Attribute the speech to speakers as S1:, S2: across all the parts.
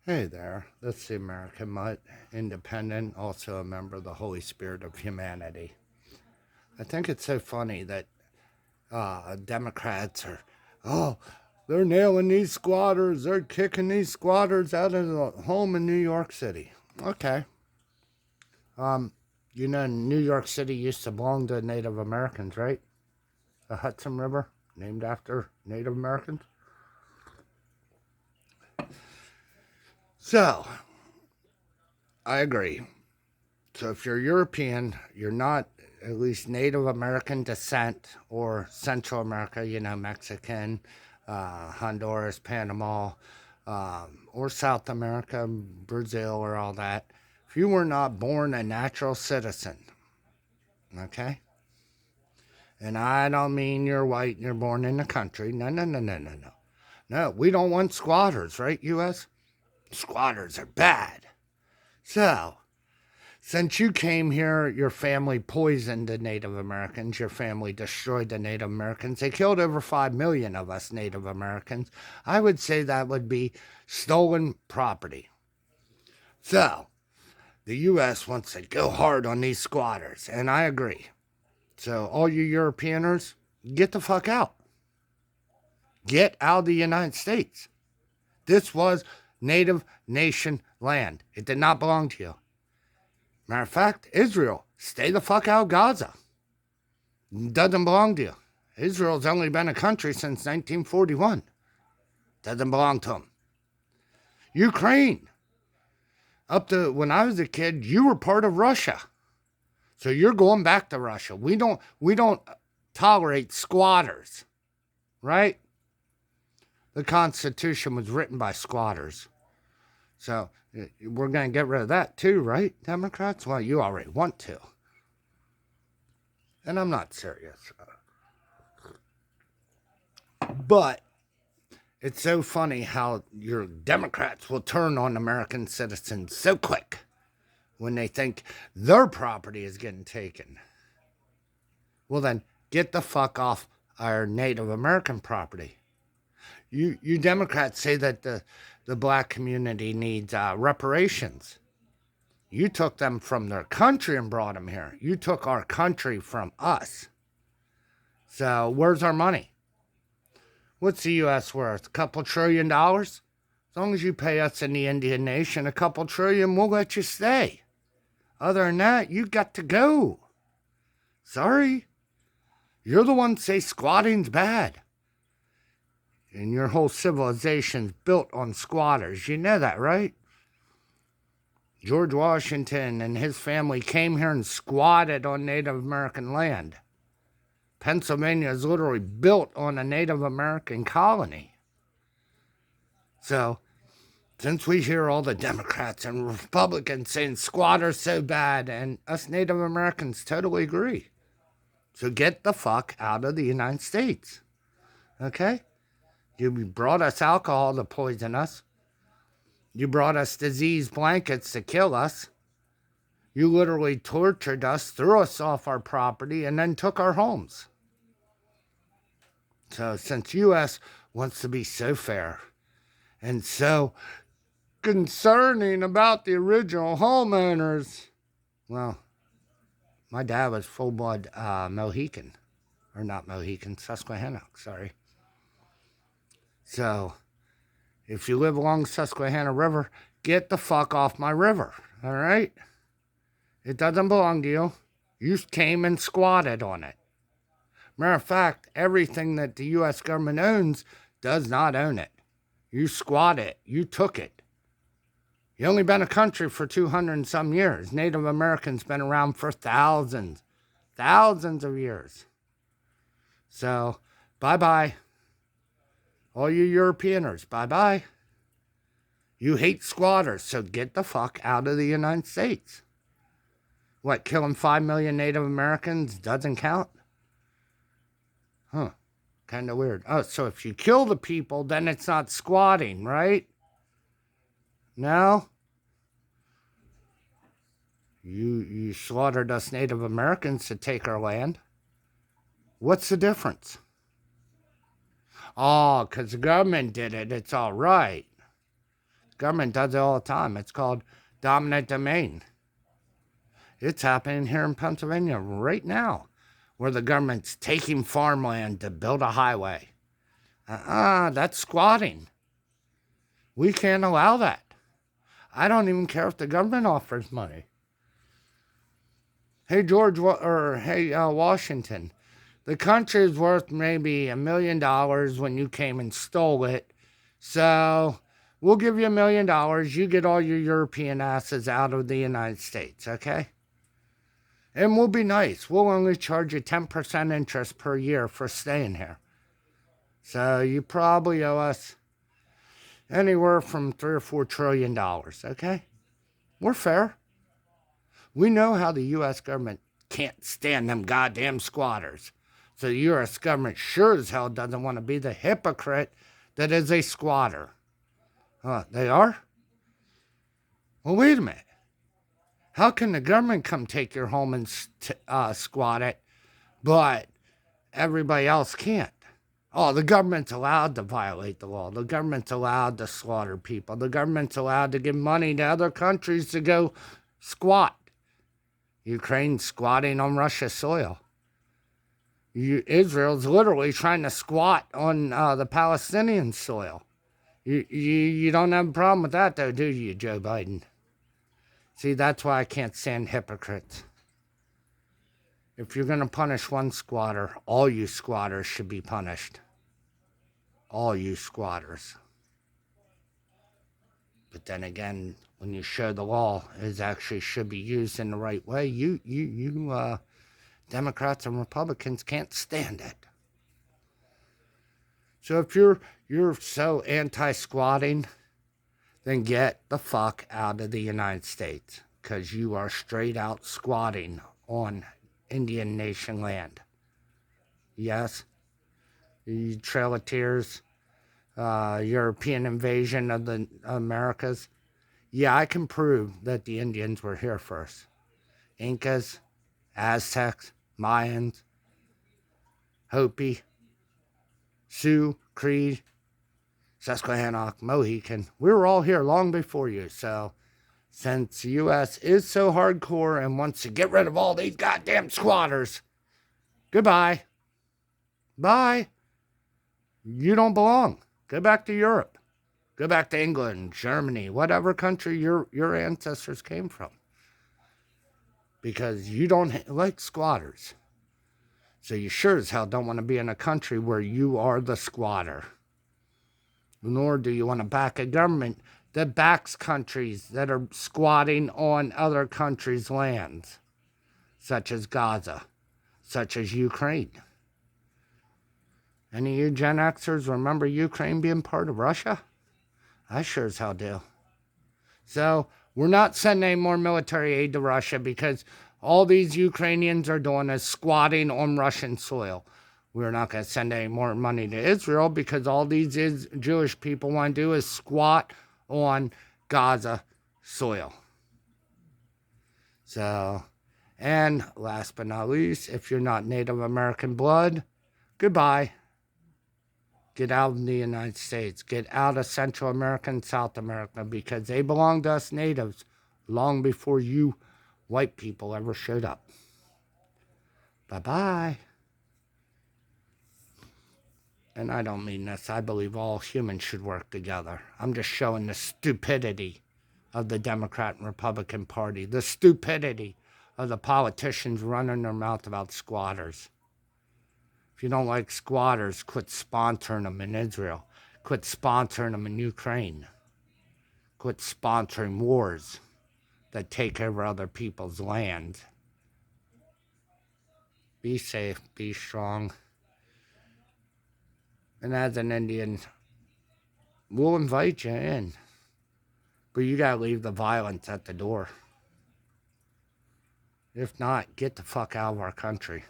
S1: Hey there, this is the American Mutt, independent, also a member of the Holy Spirit of Humanity. I think it's so funny that Democrats are, oh, they're nailing these squatters, they're kicking these squatters out of the home in New York City. Okay. Um, New York City used to belong to Native Americans, right? The Hudson River, named after Native Americans. So, I agree. So if you're European, you're not at least Native American descent or Central America, Mexican, Honduras, Panama, or South America, Brazil, or all that. If you were not born a natural citizen, okay? And I don't mean you're white and you're born in the country. No, no, no, no, no, no. No, we don't want squatters, right, U.S.? Squatters are bad. So, since you came here, your family poisoned the Native Americans. Your family destroyed the Native Americans. They killed over 5 million of us Native Americans. I would say that would be stolen property. So, the U.S. wants to go hard on these squatters, and I agree. So, all you Europeaners, get the fuck out. Get out of the United States. This was Native Nation land. It did not belong to you. Matter of fact, Israel, stay the fuck out of Gaza. Doesn't belong to you. Israel's only been a country since 1941. Doesn't belong to them. Ukraine, up to when I was a kid, you were part of Russia. So you're going back to Russia. We don't tolerate squatters, right? The Constitution was written by squatters. So we're going to get rid of that too, right, Democrats? Well, you already want to. And I'm not serious. But it's so funny how your Democrats will turn on American citizens so quick when they think their property is getting taken. Well, then get the fuck off our Native American property. You Democrats say that the black community needs reparations. You took them from their country and brought them here. You took our country from us. So where's our money? What's the U.S. worth? A couple $1 trillion? As long as you pay us in the Indian nation a couple trillion, we'll let you stay. Other than that, you got to go. Sorry. You're the one say squatting's bad. And your whole civilization's built on squatters. You know that, right? George Washington and his family came here and squatted on Native American land. Pennsylvania is literally built on a Native American colony. So, since we hear all the Democrats and Republicans saying squatters so bad, and us Native Americans totally agree. So get the fuck out of the United States. Okay? You brought us alcohol to poison us. You brought us disease blankets to kill us. You literally tortured us, threw us off our property, and then took our homes. So since U.S. wants to be so fair and so concerning about the original homeowners, well, my dad was full-blood Mohican. Or not Mohican, Susquehannock, sorry. So, if you live along Susquehanna River, get the fuck off my river, all right? It doesn't belong to you. You came and squatted on it. Matter of fact, everything that the U.S. government owns does not own it. You squat it. You took it. You only been a country for 200 and some years. Native Americans been around for thousands of years. So, bye-bye. All you Europeaners, bye-bye. You hate squatters, so get the fuck out of the United States. What, killing 5 million Native Americans doesn't count? Huh, kind of weird. Oh, so if you kill the people, then it's not squatting, right? No? You slaughtered us Native Americans to take our land. What's the difference? Oh, because the government did it, it's all right. Government does it all the time. It's called dominant domain. It's happening here in Pennsylvania right now, where the government's taking farmland to build a highway. That's squatting. We can't allow that. I don't even care if the government offers money. Hey, George, Washington, the country is worth maybe $1 million when you came and stole it. So we'll give you $1 million. You get all your European asses out of the United States, okay? And we'll be nice. We'll only charge you 10% interest per year for staying here. So you probably owe us anywhere from $3 or $4 trillion, okay? We're fair. We know how the U.S. government can't stand them goddamn squatters. So the U.S. government sure as hell doesn't want to be the hypocrite that is a squatter. They are? Well, wait a minute. How can the government come take your home and squat it, but everybody else can't? Oh, the government's allowed to violate the law. The government's allowed to slaughter people. The government's allowed to give money to other countries to go squat. Ukraine's squatting on Russia's soil. Israel's literally trying to squat on the Palestinian soil. You don't have a problem with that, though, do you, Joe Biden? See, that's why I can't stand hypocrites. If you're going to punish one squatter, all you squatters should be punished. All you squatters. But then again, when you show the law is actually should be used in the right way, you Democrats and Republicans can't stand it. So if you're so anti-squatting, then get the fuck out of the United States, because you are straight out squatting on Indian Nation land. Yes, the Trail of Tears, European invasion of the Americas. Yeah, I can prove that the Indians were here first. Incas, Aztecs, Mayans, Hopi, Sioux, Cree, Susquehannock, Mohican. We were all here long before you. So since the U.S. is so hardcore and wants to get rid of all these goddamn squatters, goodbye. Bye. You don't belong. Go back to Europe. Go back to England, Germany, whatever country your ancestors came from. Because you don't like squatters. So you sure as hell don't want to be in a country where you are the squatter. Nor do you want to back a government that backs countries that are squatting on other countries' lands, such as Gaza, such as Ukraine. Any of you Gen Xers remember Ukraine being part of Russia? I sure as hell do. So we're not sending any more military aid to Russia because all these Ukrainians are doing is squatting on Russian soil. We're not going to send any more money to Israel because all these Jewish people want to do is squat on Gaza soil. So, and last but not least, if you're not Native American blood, goodbye. Get out of the United States. Get out of Central America and South America because they belong to us natives long before you white people ever showed up. Bye-bye. And I don't mean this. I believe all humans should work together. I'm just showing the stupidity of the Democrat and Republican Party. The stupidity of the politicians running their mouth about squatters. If you don't like squatters, quit sponsoring them in Israel. Quit sponsoring them in Ukraine. Quit sponsoring wars that take over other people's land. Be safe, be strong. And as an Indian, we'll invite you in. But you gotta leave the violence at the door. If not, get the fuck out of our country.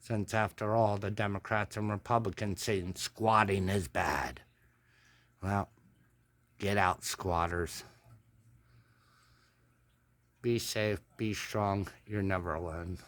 S1: Since after all, the Democrats and Republicans saying squatting is bad. Well, get out, squatters. Be safe, be strong. You're never alone.